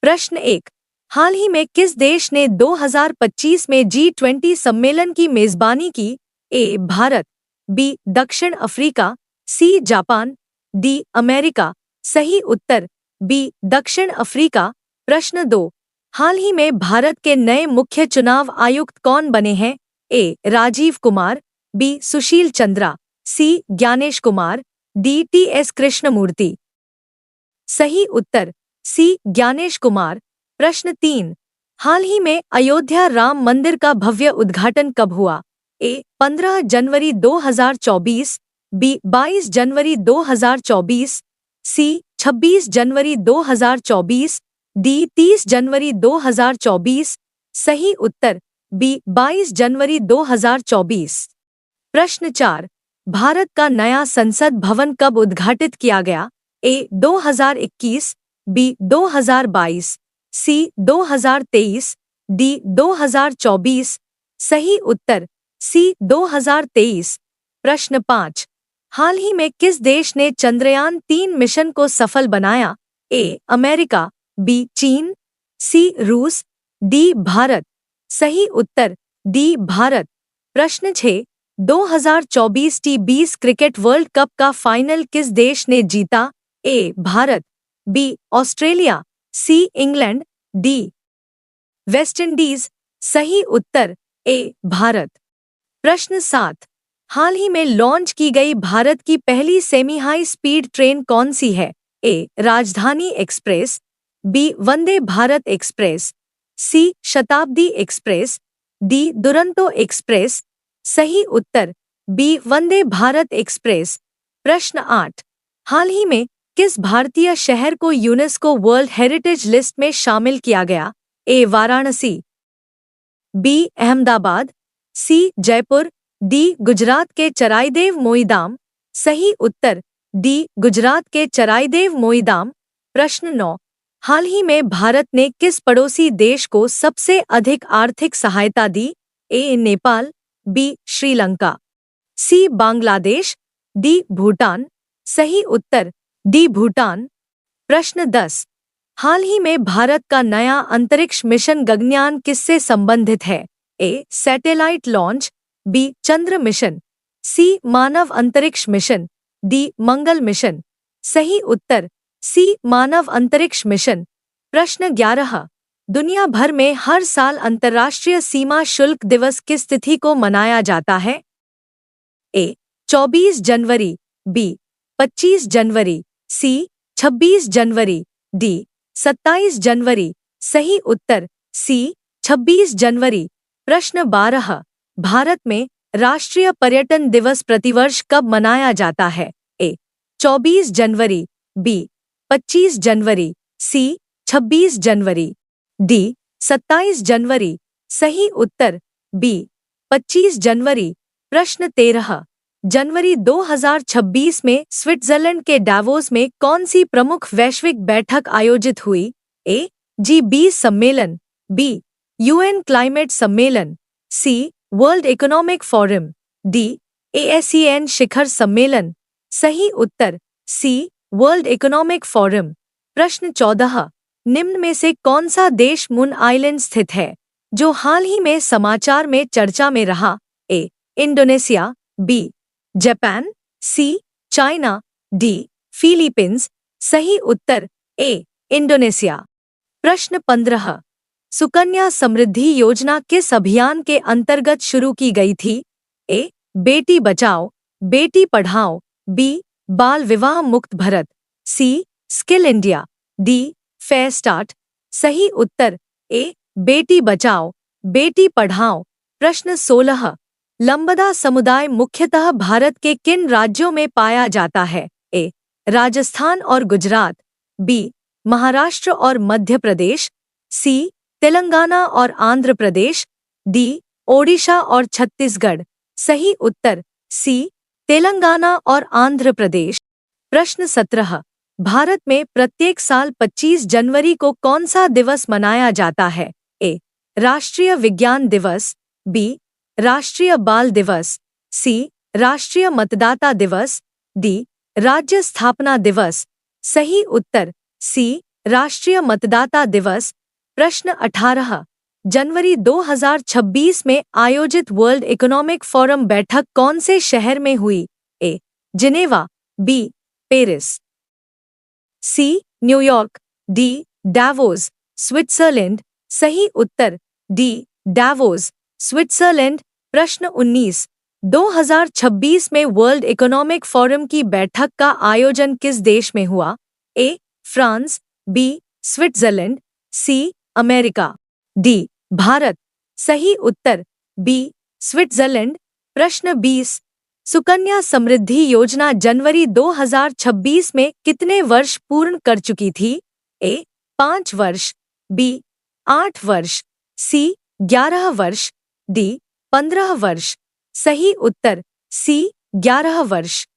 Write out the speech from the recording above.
प्रश्न 1। हाल ही में किस देश ने 2025 में G20 सम्मेलन की मेजबानी की? ए भारत, बी दक्षिण Africa, C Japan, D America. सही उत्तर बी दक्षिण अफ्रीका। प्रश्न 2। हाल ही में भारत के नए मुख्य चुनाव आयुक्त कौन बने हैं? ए राजीव कुमार, बी सुशील चंद्रा, सी ज्ञानेश कुमार, डी टी.एस. कृष्णमूर्ति। सही उत्तर सी ज्ञानेश कुमार। प्रश्न 3। हाल ही में अयोध्या राम मंदिर का भव्य उद्घाटन कब हुआ? ए 15 जनवरी 2024, बी 22 जनवरी 2024, सी 26 जनवरी 2024, डी 30 जनवरी 2024। सही उत्तर बी 22 जनवरी 2024। प्रश्न 4। भारत का नया संसद भवन कब उद्घाटित किया गया? ए 2021, बी 2022, सी 2023, डी 2024। सही उत्तर सी 2023। प्रश्न 5। हाल ही में किस देश ने चंद्रयान 3 मिशन को सफल बनाया? ए अमेरिका, बी चीन, सी रूस, डी भारत। सही उत्तर डी भारत। प्रश्न 6। 2024 T20 क्रिकेट वर्ल्ड कप का फाइनल किस देश ने जीता? A Bharat, B Australia, C England, D West Indies. सही उत्तर ए भारत। प्रश्न 7। हाल ही में लॉन्च की गई भारत की पहली सेमी हाई स्पीड ट्रेन कौन सी है? ए राजधानी express, B Vande Bharat express, सी शताब्दी एक्सप्रेस, डी दुरंतो एक्सप्रेस। सही उत्तर बी वंदे भारत एक्सप्रेस। प्रश्न 8। हाल ही में किस भारतीय शहर को यूनेस्को वर्ल्ड हेरिटेज लिस्ट में शामिल किया गया? ए वाराणसी, बी अहमदाबाद, सी जयपुर, डी गुजरात के चराइदेव मोईदाम। सही उत्तर डी गुजरात के चराइदेव मोईदाम। प्रश्न 9। हाल ही में भारत ने किस पड़ोसी देश को सबसे अधिक आर्थिक सहायता दी? ए नेपाल, बी श्रीलंका, सी बांग्लादेश, डी भूटान। सही उत्तर डी भूटान। प्रश्न 10। हाल ही में भारत का नया अंतरिक्ष मिशन गगनयान किससे संबंधित है? ए सैटेलाइट लॉन्च, बी चंद्र मिशन, सी मानव अंतरिक्ष मिशन, डी मंगल मिशन। सही उत्तर सी मानव अंतरिक्ष मिशन। प्रश्न 11। दुनिया भर में हर साल अंतर्राष्ट्रीय सीमा शुल्क दिवस किस तिथि को मनाया जाता है? ए 24 जनवरी, बी 25 जनवरी, सी 26 जनवरी, डी 27 जनवरी। सही उत्तर सी 26 जनवरी। प्रश्न 12। भारत में राष्ट्रीय पर्यटन दिवस प्रतिवर्ष कब मनाया जाता है? ए 24 जनवरी, बी 25 जनवरी, सी 26 जनवरी, डी 27 जनवरी। सही उत्तर बी 25 जनवरी। प्रश्न 13। जनवरी 2026 में स्विट्जरलैंड के डावोस में कौन सी प्रमुख वैश्विक बैठक आयोजित हुई? ए G20 सम्मेलन, बी UN क्लाइमेट सम्मेलन, C world economic forum, D ASEAN शिखर सम्मेलन। सही उत्तर सी वर्ल्ड इकोनॉमिक फोरम। प्रश्न 14। निम्न में से कौन सा देश मून आइलैंड स्थित है जो हाल ही में समाचार में चर्चा में रहा? ए इंडोनेशिया, बी जापान, सी चाइना, डी फिलीपींस। सही उत्तर ए इंडोनेशिया। प्रश्न 15। सुकन्या समृद्धि योजना किस अभियान के अंतर्गत शुरू की गई थी? ए बेटी बचाओ बेटी पढ़ाओ, बी बाल विवाह मुक्त Bharat, C skill India, D fair start. सही उत्तर ए बेटी बचाओ बेटी पढ़ाओ। प्रश्न 16। लंबदा समुदाय मुख्यतः भारत के किन राज्यों में पाया जाता है? ए राजस्थान और गुजरात, बी महाराष्ट्र और मध्य प्रदेश, सी तेलंगाना और आंध्र प्रदेश, डी ओडिशा और छत्तीसगढ़। सही उत्तर सी तेलंगाना और आंध्र प्रदेश। प्रश्न 17। भारत में प्रत्येक साल 25 जनवरी को कौन सा दिवस मनाया जाता है? ए राष्ट्रीय विज्ञान दिवस, बी राष्ट्रीय बाल दिवस, सी राष्ट्रीय मतदाता दिवस, डी राज्य स्थापना दिवस। सही उत्तर सी राष्ट्रीय मतदाता दिवस। प्रश्न 18 जनवरी 2026 में आयोजित वर्ल्ड इकोनॉमिक फोरम बैठक कौन से शहर में हुई? A. Geneva, B. Paris, C. New York, D. Davos, Switzerland. सही उत्तर डी. Davos, Switzerland. प्रश्न 19 2026 में वर्ल्ड इकोनॉमिक फोरम की बैठक का आयोजन किस देश में हुआ? A. France, B. Switzerland, C. America, D. Bharat. सही उत्तर बी. स्विट्जरलैंड। प्रश्न 20 सुकन्या समृद्धि योजना जनवरी 2026 में कितने वर्ष पूर्ण कर चुकी थी? ए. 5 वर्ष, बी. 8 वर्ष, सी. 11 वर्ष, डी. 15 वर्ष। सही उत्तर सी. 11 वर्ष।